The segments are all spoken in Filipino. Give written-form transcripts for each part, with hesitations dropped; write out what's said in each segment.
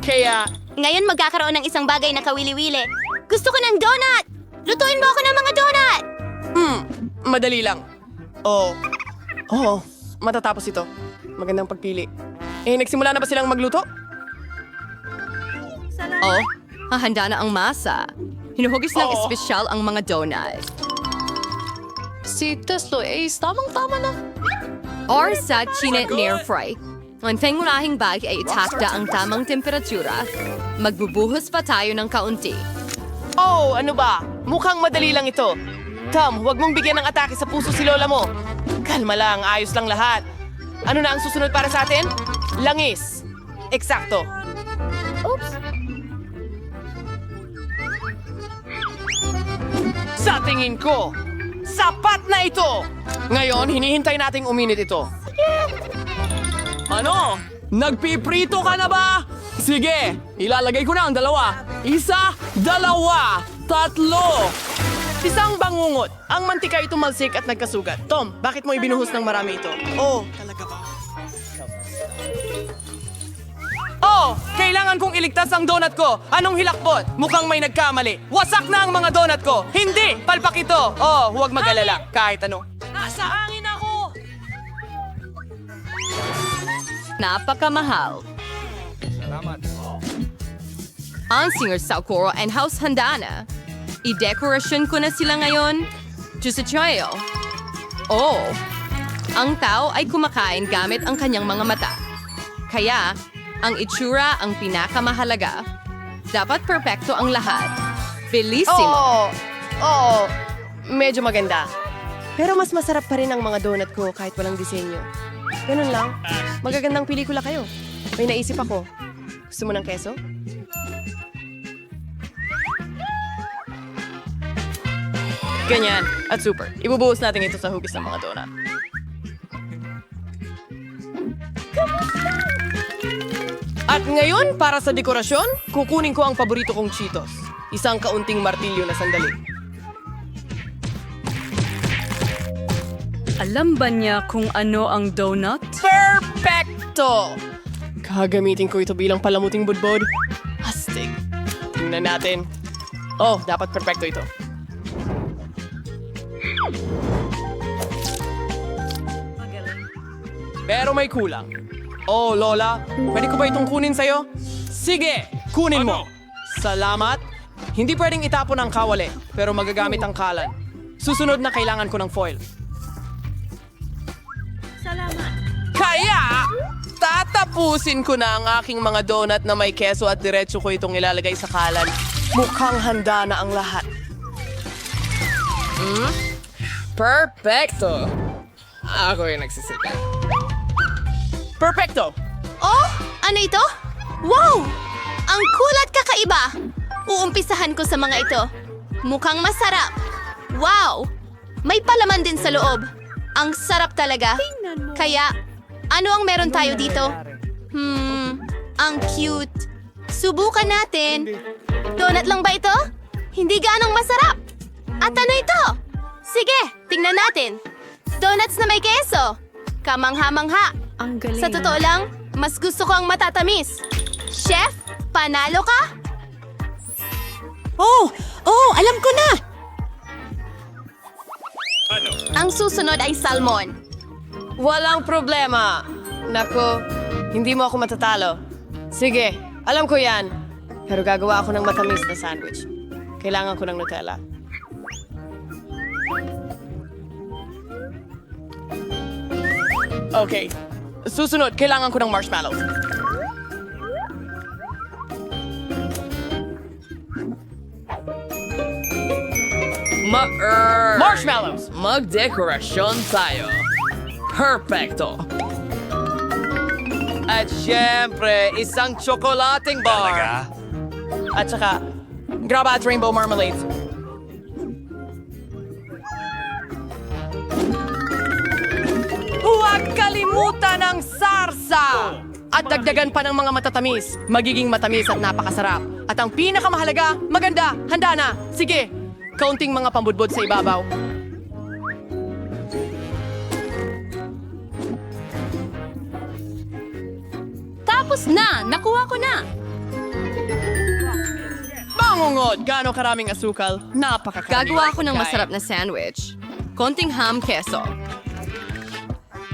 Kaya, Ngayon magkakaroon ng isang bagay na kawili-wili. Gusto ko ng donut! Lutuin mo ako ng mga donut! madali lang. Matatapos ito. Magandang pagpili. Nagsimula na ba silang magluto? Oh, hahanda na ang masa. Hinuhugis ng espesyal ang mga donut. Si Teslo Ace, tamang-tama na. Or sa chinet near fry. Ang pangunahing bag ay itakda ang tamang temperatura. Magbubuhos pa tayo ng kaunti. Ano ba? Mukhang madali lang ito. Tom, huwag mong bigyan ng atake sa puso si Lola mo. Kalma lang, ayos lang lahat. Ano na ang susunod para sa atin? Langis. Eksakto. Sa tingin ko, sapat na ito! Ngayon, hinihintay nating uminit ito. Ano? Nagpiprito ka na ba? Sige, ilalagay ko na ang dalawa. Isa, dalawa, tatlo. Isang bangungot. Ang mantika ay tumalsik at nagkasugat. Tom, bakit mo ibinuhos ng marami ito? Talaga ba? Kailangan kong iligtas ang donut ko. Anong hilakbot? Mukhang may nagkamali. Wasak na ang mga donut ko. Hindi! Palpak ito. Huwag mag-alala. Kahit ano. Nasa hangin ako! Napakamahal. Ang singer sa Koro and House handa na. I-decoration ko na sila ngayon. Diyos at Choyo. Ang tao ay kumakain gamit ang kanyang mga mata. Kaya, ang itsura ang pinakamahalaga. Dapat perpekto ang lahat. Bellissimo. Medyo maganda. Pero mas masarap pa rin ang mga donut ko kahit walang disenyo. Ganun lang. Magagandang pelikula kayo. May naisip ako. Gusto mo ng keso? Ganyan. At super. Ibubuhos natin ito sa hugis ng mga donut. At ngayon, para sa dekorasyon, kukunin ko ang paborito kong Cheetos. Isang kaunting martilyo na sandali. Alam ba niya kung ano ang donut? Perfecto! Gagamitin ko ito bilang palamuting budbod. Astig. Tingnan natin. Dapat perfecto ito. Pero may kulang. Lola, pwede ko ba itong kunin sa'yo? Sige, kunin mo. Salamat. Hindi pwedeng itapon ang kawali, pero magagamit ang kalan. Susunod na kailangan ko ng foil. Kaya, tatapusin ko na ang aking mga donut na may keso at diretso ko itong ilalagay sa kalan. Mukhang handa na ang lahat. Perfecto! Ako yung nagsisika. Perfecto! Ano ito? Wow! Ang cool at kakaiba! Uumpisahan ko sa mga ito. Mukhang masarap. Wow! May palaman din sa loob. Ang sarap talaga. Kaya, ano ang meron tayo dito? Ang cute. Subukan natin. Donut lang ba ito? Hindi gaanong masarap. At ano ito? Sige, tingnan natin. Donuts na may keso. Kamangha-mangha. Ang galing. Sa totoo lang, mas gusto ko ang matatamis. Chef, panalo ka? Alam ko na! Ang susunod ay salmon. Walang problema. Nako, hindi mo ako matatalo. Sige, alam ko yan. Pero gagawa ako ng matamis na sandwich. Kailangan ko ng Nutella. Okay. Susunod, kailangan ko ng marshmallows. Marshmallows! Magdekorasyon tayo. Perfecto. At syempre, isang tsokolating bar. At saka, grab at rainbow marmalades. Huwag kalimutan ang sarsa! At dagdagan pa ng mga matatamis. Magiging matamis at napakasarap. At ang pinakamahalaga, maganda, handa na. Sige, kaunting mga pambudbod sa ibabaw. Tapos na! Nakuha ko na! Bangungod, gaano karaming asukal? Napakakarami. Gagawa ako ng masarap na sandwich. Konting ham keso.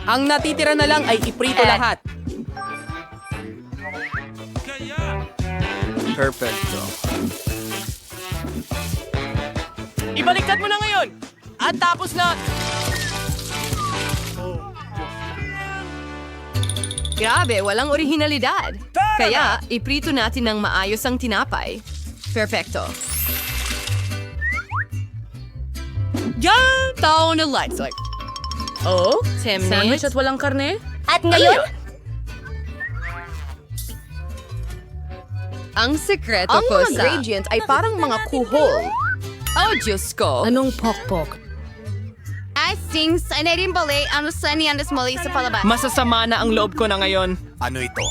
Ang natitira na lang ay iprito lahat. Perfecto. Ibaliktad mo na ngayon! At tapos na... Grabe, walang orihinalidad. Kaya, iprito natin ng maayos ang tinapay. Perfecto. Yan! Tao na lights like. Oh? Sandwich at walang karne? At ngayon, ang sekreto Ang ko mga sa... ingredient ay parang mga kuhol. Oh, Diyos ko. Anong pokpok? I think sa rin bali ang sani ang mali sa palabas. Masasama na ang loob ko na ngayon. Ano ito?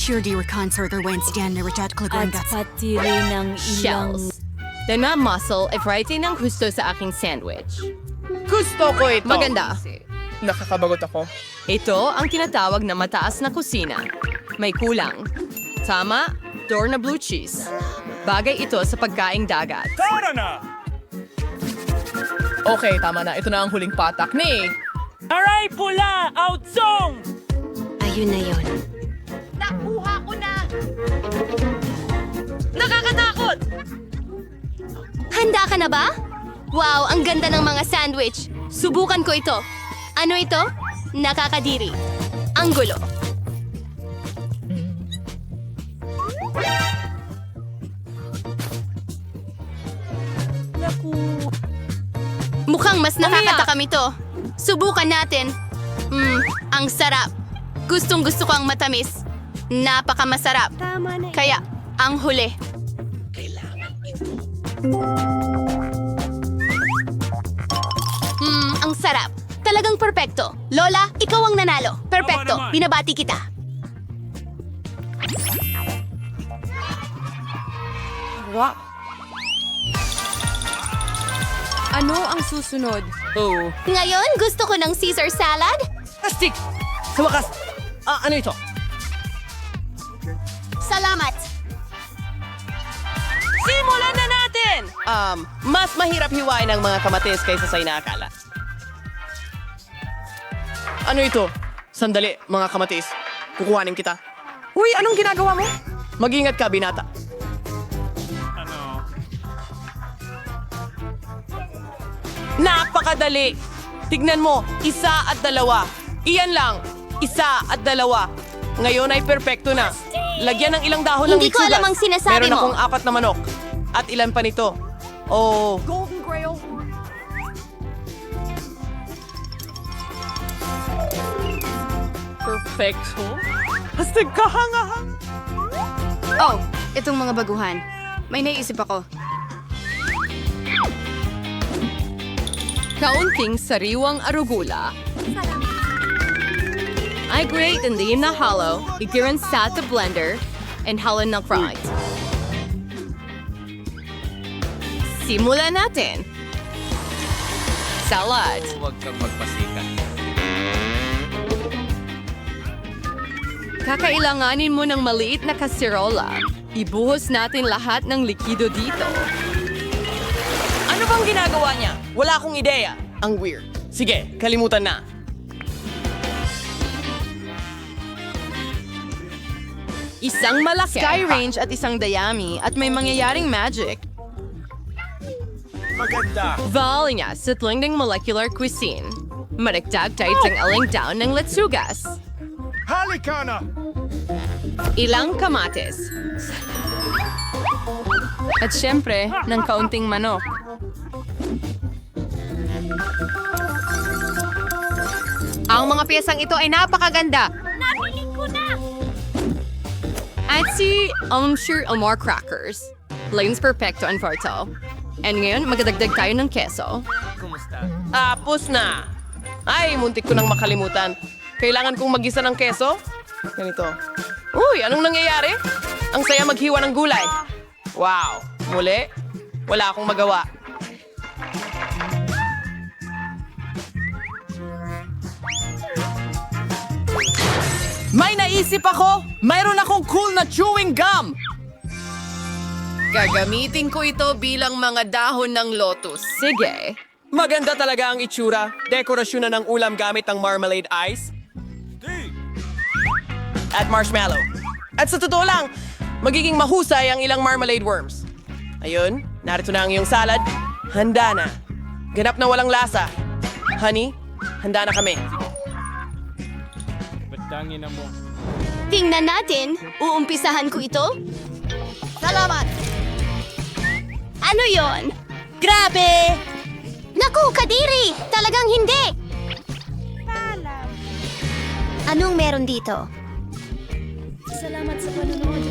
Shirdi reconcert or Wednesday na Richard At Klagungat. pati rin ng ilang... Shells. Then my muscle if writing ng gusto sa aking sandwich. Gusto ko ito. Maganda. Nakakabagot ako. Ito ang tinatawag na mataas na kusina. May kulang. Tama, door na blue cheese. Bagay ito sa pagkaing dagat. Okay, tama na. Ito na ang huling patak ni... Ayun na yun. Nakuha ko na! Nakakatakot! Handa ka na ba? Wow, ang ganda ng mga sandwich. Subukan ko ito. Ano ito? Nakakadiri. Ang gulo. Mukhang mas nakakatakam ito. Subukan natin. Ang sarap. Gustong gusto ko ang matamis. Napakamasarap. Kaya, ang huli. Ang sarap. Talagang perpekto. Lola, ikaw ang nanalo. Perpekto. Binabati kita. Ano ang susunod? Oh. Ngayon, gusto ko ng Caesar salad. Astig! Sa wakas! Ano ito? Salamat. Simulan na natin! Mas mahirap hiwain ang mga kamatis kaysa sa inaakala. Ano ito? Sandali, mga kamatis. Kukuhanin kita. Uy, anong ginagawa mo? Mag-ingat ka, binata. Napakadali! Tignan mo, 1 at 2. Iyan lang, 1 at 2. Ngayon ay perpekto na. Lagyan ng ilang dahon ng Hindi ko mitsugas. alam ang sinasabi Meron mo. akong 4 na manok. At ilan pa nito? Oh. Perfecto. Hastig kahangahang. Oh, itong mga baguhan. May naisip ako. Kaunting sariwang arugula. I grate and leave na hollow, igiran sa blender, and halo na fried. Simulan natin. Salad. Huwag kang magpasikat. Kakailanganin mo ng maliit na kaserola. Ibuhos natin lahat ng likido dito. Ano bang ginagawa niya? Wala akong ideya. Ang weird. Sige, kalimutan na. Isang malaki. Sky range at isang dayami at may mangyayaring magic. Maganda! Valinya sa tlingding molecular cuisine. Maragdag tayo ang aling down ng letsugas. Halika na! Ilang kamatis. At syempre, ng kaunting manok. Ang mga piyesang ito ay napakaganda. Nabili ko na! At si Sir Elmore Crackers. Lanes Perfecto and Forto. And ngayon, magdadagdag tayo ng keso. Tapos na. Ay, muntik ko nang makalimutan. Kailangan kong magisa ng keso? Ganito. Uy, anong nangyayari? Ang saya maghiwa ng gulay. Wow. Muli, wala akong magawa. May naisip ako! Mayroon akong cool na chewing gum! Gagamitin ko ito bilang mga dahon ng lotus. Sige. Maganda talaga ang itsura. Dekorasyon na ng ulam gamit ang marmalade ice. At marshmallow. At sa totoo lang, magiging mahusay ang ilang marmalade worms. Ayun, narito na ang iyong salad. Handa na. Ganap na walang lasa. Honey, handa na kami. Tingnan natin. Uumpisahan ko ito. Salamat! Ano yon? Grabe! Naku, Kadiri! Talagang hindi! Anong meron dito? Salamat sa panonood.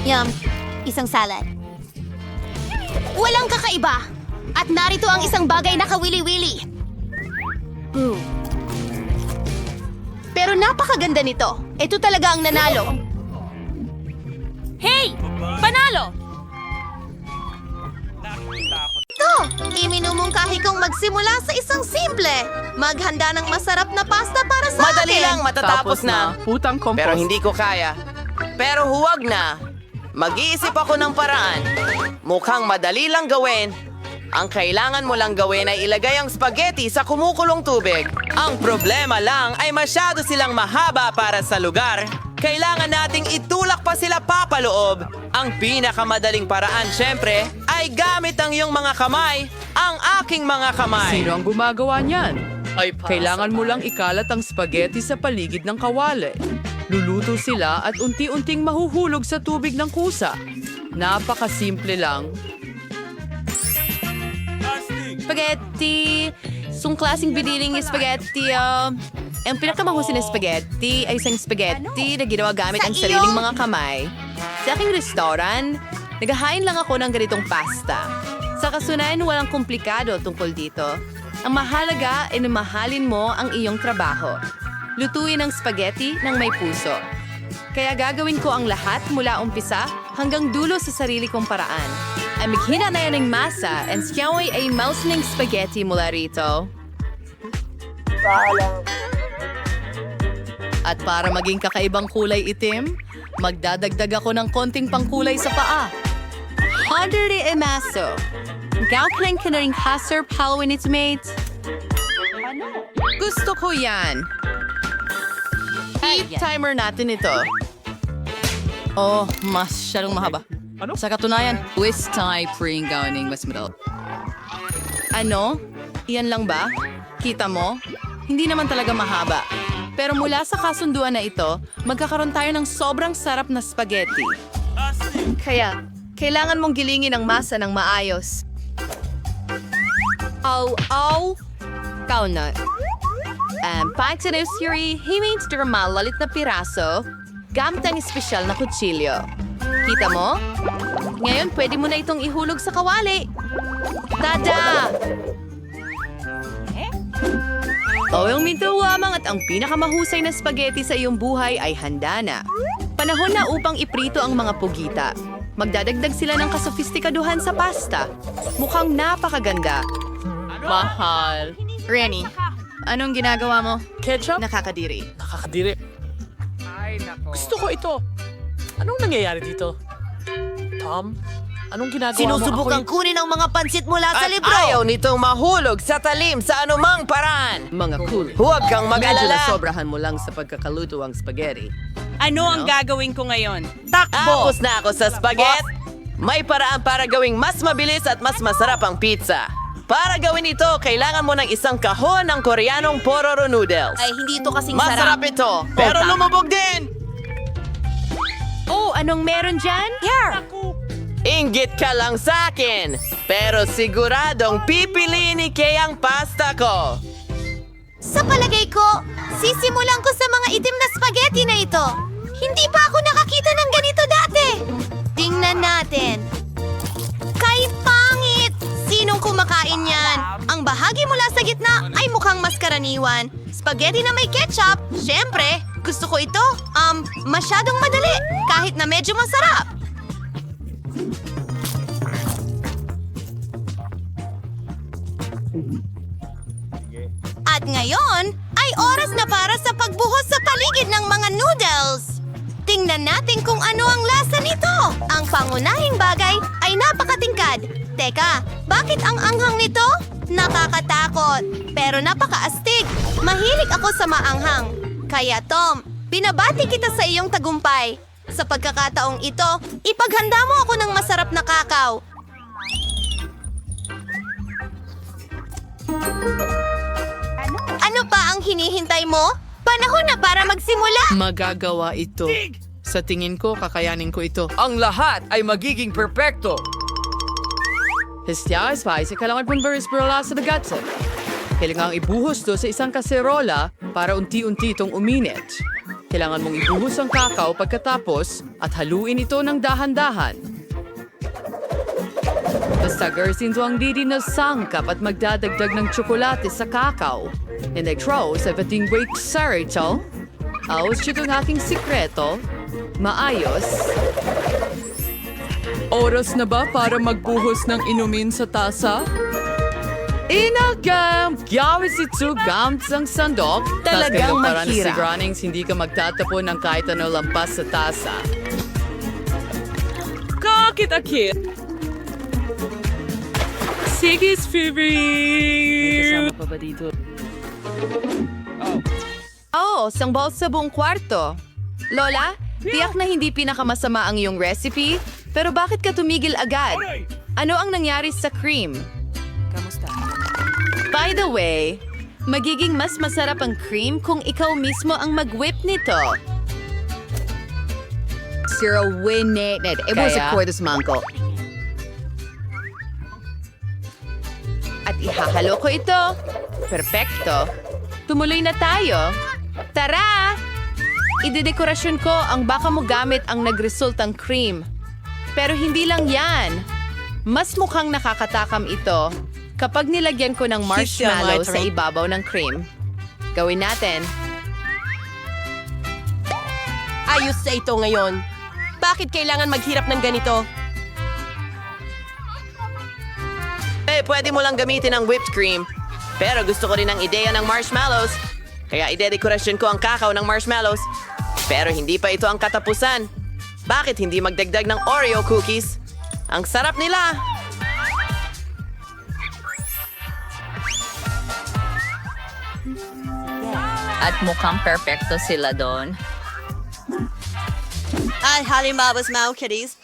Yum, isang salad. Walang kakaiba! At narito ang isang bagay na kawili-wili. Pero napakaganda nito. Ito talaga ang nanalo. Hey! Panalo! Ito! Iminumungkahi kong magsimula sa isang simple. Maghanda ng masarap na pasta para sa Madali akin. lang, matatapos na. Putang kompos. Pero hindi ko kaya. Pero huwag na. Mag-iisip ako ng paraan. Mukhang madali lang gawin. Ang kailangan mo lang gawin ay ilagay ang spaghetti sa kumukulong tubig. Ang problema lang ay masyado silang mahaba para sa lugar. Kailangan nating itulak pa sila papaloob. Ang pinakamadaling paraan, syempre, ay gamit ang iyong mga kamay, ang aking mga kamay. Sino ang gumagawa niyan? Ay, Kailangan mo lang ikalat ang spaghetti sa paligid ng kawali. Luluto sila at unti-unting mahuhulog sa tubig ng kusa. Napakasimple lang. Spaghetti! Sung klaseng biniling spaghetti. Ang pinakamahusay na spaghetti ay isang spaghetti na ginawa gamit Sa ang sariling iyo? mga kamay. Sa aking restaurant, naghahain lang ako ng ganitong pasta. Sa kasunayan, walang komplikado tungkol dito. Ang mahalaga ay mahalin mo ang iyong trabaho. Lutuin ang spaghetti ng may puso. Kaya gagawin ko ang lahat mula umpisa hanggang dulo sa sarili kong paraan. Ay maghina na yan ng masa and siyaw ay mouse ng spaghetti mula rito. At para maging kakaibang kulay itim, magdadagdag ako ng konting pangkulay sa paa. Under the emaso. Gawin ka na rin haser Halloween its mates. Gusto ko yan. Heat timer natin ito. Oh, masyadong mahaba. Sa katunayan, twist type ring gawin mas madal. Ano? Iyan lang ba? Kita mo? Hindi naman talaga mahaba. Pero mula sa kasunduan na ito, magkakaroon tayo ng sobrang sarap na spaghetti. Kaya, kailangan mong gilingin ang masa ng maayos. Kau na. Pag sa Nusuri, himates ng malalit na piraso, gamit ang espesyal na kutsilyo. Kita mo? Ngayon, pwede mo na itong ihulog sa kawali. Tada! Oyong minto lamang at ang pinakamahusay na spaghetti sa iyong buhay ay handa na. Panahon na upang iprito ang mga pugita. Magdadagdag sila ng kasofistikaduhan sa pasta. Mukhang napakaganda. Mahal. Renny, anong ginagawa mo? Ketchup? Nakakadiri. Nakakadiri. Gusto ko ito. Anong nangyayari dito? Tom? Anong ginagawa Sinusubukan mo? kunin ang mga pansit mula sa At libro. ayaw nitong mahulog sa talim sa anumang paraan. Mga cool. Huwag kang Medyo mag-alala. nasobrahan mo lang sa pagkakaluto ang spaghetti. Ano ang gagawin ko ngayon? Tapos na ako sa spaghetti. May paraan para gawing mas mabilis at mas masarap ang pizza. Para gawin ito, kailangan mo ng isang kahon ng Koreanong pororo noodles. Ay, hindi ito kasing Masarap sarap. ito, pero lumubog din! Oh, anong meron dyan? Inggit ka lang sa akin, pero siguradong pipiliin ni Kay ang pasta ko. Sa palagay ko, sisimulan ko sa mga itim na spaghetti na ito. Hindi pa ako nakakita ng ganito dati. Tingnan natin. Kahit pangit! Sinong kumakain yan? Ang bahagi mula sa gitna ay mukhang mas karaniwan. Spaghetti na may ketchup. Siyempre, gusto ko ito. Masyadong madali. Kahit na medyo masarap. At ngayon, ay oras na para sa pagbuhos sa paligid ng mga noodles. Tingnan natin kung ano ang lasa nito. Ang pangunahing bagay ay napakatingkad. Teka, bakit ang anghang nito? Nakakatakot, pero napakaastig. Mahilig ako sa maanghang. Kaya Tom, binabati kita sa iyong tagumpay. Sa pagkakataong ito, ipaghanda mo ako ng masarap na kakao. Ano pa ang hinihintay mo? Panahon na para magsimula! Magagawa ito. Sa tingin ko, kakayanin ko ito. Ang lahat ay magiging perpekto. Hestya, spice, kailangan pong berisperola sa dagatsa. Kailangan ibuhos to sa isang kaserola para unti-unti itong uminit. Kailangan mong ibuhos ang kakao pagkatapos at haluin ito ng dahan-dahan. Basta garsin to ang didi na sangkap at magdadagdag ng tsokolate sa kakao. And I throw sa bating break sa Rachel. Aos siya itong aking sikreto. Maayos. Oras na ba para magbuhos ng inumin sa tasa? Inagam! Gawin si Tsugam sang sandok. Talagang para mahirap. Siguraning hindi ka magtatapon ng kahit ano lampas sa tasa. Kakit-akit. Sige, favorite. Kasama pa ba dito? Oo, sangbol sa buong kwarto. Lola, tiyak na hindi pinakamasama ang iyong recipe, pero bakit ka tumigil agad? Ano ang nangyari sa cream? Kamusta? By the way, magiging mas masarap ang cream kung ikaw mismo ang mag-whip nito. Zero win-nated. It was a Kaya? quartus manko. At ihahalo ko ito. Perfecto. Tumuloy na tayo. Tara! Idedekorasyon ko ang baka mo gamit ang nagresultang cream. Pero hindi lang yan. Mas mukhang nakakatakam ito kapag nilagyan ko ng marshmallow sa ibabaw ng cream. Gawin natin. Ayos sa ito ngayon. Bakit kailangan maghirap ng ganito? Pwede mo lang gamitin ang whipped cream. Pero gusto ko rin ang ideya ng marshmallows. Kaya idedekorasyon ko ang kakao ng marshmallows. Pero hindi pa ito ang katapusan. Bakit hindi magdagdag ng Oreo cookies? Ang sarap nila! At mukhang perpekto sila doon. At halimbawa mga kitties.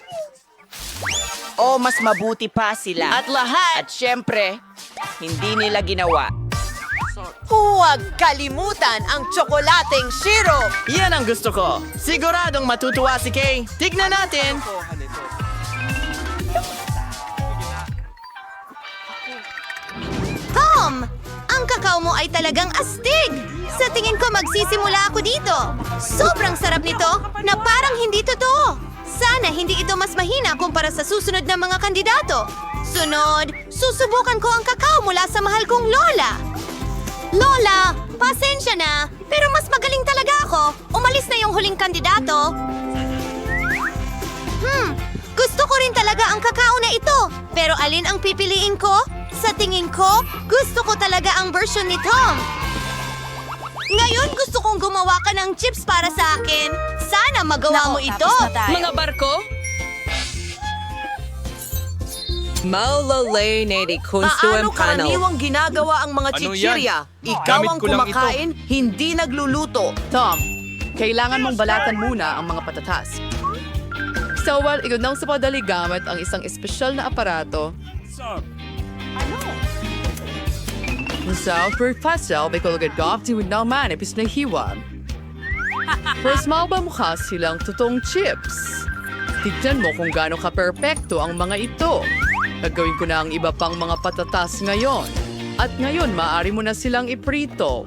O mas mabuti pa sila. At lahat! At syempre, Hindi nila ginawa. huwag kalimutan ang tsokolateng syrup. Yan ang gusto ko. Siguradong matutuwa si Kay. Tignan natin. Tom! Ang kakao mo ay talagang astig! Sa tingin ko magsisimula ako dito. Sobrang sarap nito na parang hindi totoo. Sana hindi ito mas mahina kumpara sa susunod na mga kandidato. Sunod, susubukan ko ang kakao mula sa mahal kong Lola. Lola, pasensya na, pero mas magaling talaga ako. Umalis na yung huling kandidato. Gusto ko rin talaga ang kakao na ito. Pero alin ang pipiliin ko? Sa tingin ko, gusto ko talaga ang version ni Tom. Ngayon gusto kong gumawa ka ng chips para sa akin. Sana magawa mo ito. Mga barko? Maulalay na di konstuem kanaw. ginagawa ang mga Ano chichirya? Ikaw Gamit ang ko lang kumakain, hindi nagluluto. Tom, kailangan mong balatan muna ang mga patatas. So, well, igunang sa padali gamit ang isang espesyal na aparato. Sa pagpasal, may kulagad gafti with naman ipis na hiwa. First, ba mukha silang totoong chips. Tignan mo kung gaano ka-perpekto ang mga ito. Gagawin ko na ang iba pang mga patatas ngayon. At ngayon, maaari mo na silang iprito.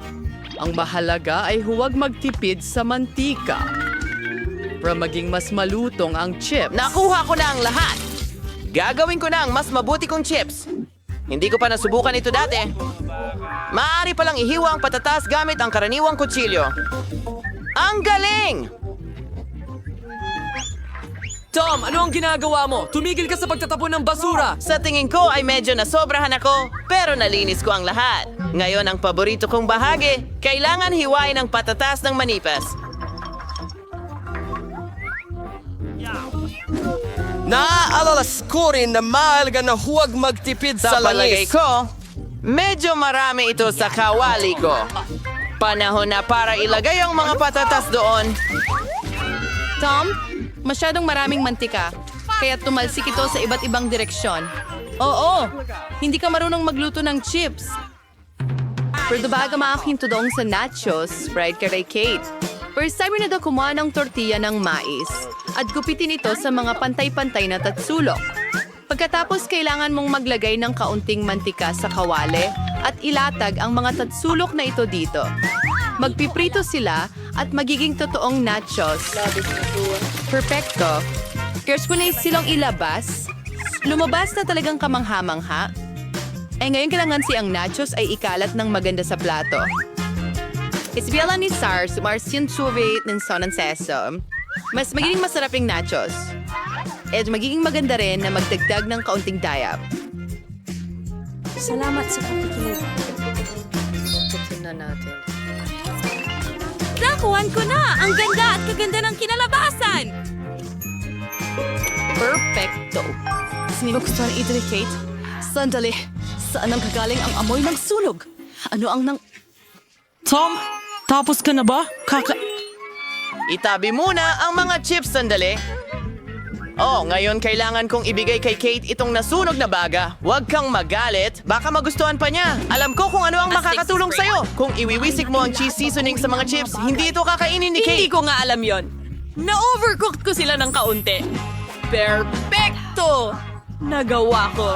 Ang mahalaga ay huwag magtipid sa mantika. Para maging mas malutong ang chips. Nakuha ko na ang lahat. Gagawin ko na ang mas mabuti kong chips. Hindi ko pa nasubukan ito dati. Maaari palang ihiwa ang patatas gamit ang karaniwang kutsilyo. Ang galing! Tom, ano ang ginagawa mo? Tumigil ka sa pagtatapon ng basura! Sa tingin ko ay medyo nasobrahan ako, pero nalinis ko ang lahat. Ngayon ang paborito kong bahagi, kailangan hiwain ang patatas ng manipas. Naaalalas ko rin na mahalaga na huwag magtipid Sa sa palagay langis. ko, medyo marami ito sa kawali ko. Panahon na para ilagay ang mga patatas doon. Tom, masyadong maraming mantika, kaya tumalsik ito sa iba't ibang direksyon. Oo, hindi ka marunong magluto ng chips. Pero baga maaking tudong sa nachos, fried ka kay Kate. First time na daw kumuha ng tortilla ng mais at gupitin ito sa mga pantay-pantay na tatsulok. Pagkatapos kailangan mong maglagay ng kaunting mantika sa kawali at ilatag ang mga tatsulok na ito dito. Magpiprito sila at magiging totoong nachos. Perfecto. Girls, kung nais silang ilabas, lumabas na talagang kamangha-mangha. Ngayon kailangan siyang nachos ay ikalat ng maganda sa plato. Isbiela ni Sar, sumarsin suwit ng sonan seso. Mas magiging masarap yung nachos. At magiging maganda rin na magdagdag ng kaunting dayap. Salamat sa pakikinig. Tingnan natin. Nakuhan ko na! Ang ganda at kaganda ng kinalabasan! Perfecto. Sino ba gusto ito ni Kate? Sandali. Saan ang kagaling ang amoy ng sunog? Ano ang nang... Tom, tapos ka na ba? Itabi muna ang mga chips sandali. Oh, ngayon kailangan kong ibigay kay Kate itong nasunog na baga. Huwag kang magalit. Baka magustuhan pa niya. Alam ko kung ano ang makakatulong sa'yo. Kung iwiwisik mo ang cheese seasoning sa mga chips, hindi ito kakainin ni Hindi Kate. ko nga alam yon. Na-overcooked ko sila ng kaunti. Perfecto! Nagawa ko.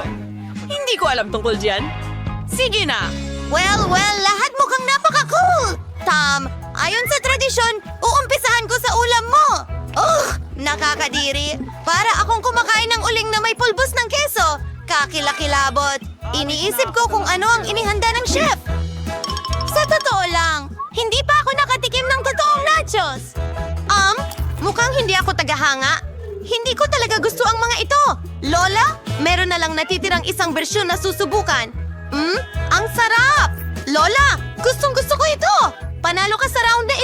Hindi ko alam tungkol dyan. Sige na! Well, lahat mukhang napaka-cool! Tom, ayon sa tradisyon, uumpisahan ko sa ulam mo! Nakakadiri. Para akong kumakain ng uling na may pulbos ng keso. Kakilakilabot. Iniisip ko kung ano ang inihanda ng chef. Sa totoo lang, hindi pa ako nakatikim ng totoong nachos. Mukhang hindi ako tagahanga. Hindi ko talaga gusto ang mga ito. Lola, meron na lang natitirang isang bersyon na susubukan. Ang sarap! Lola, gustong-gusto ko ito! Panalo ka sa round na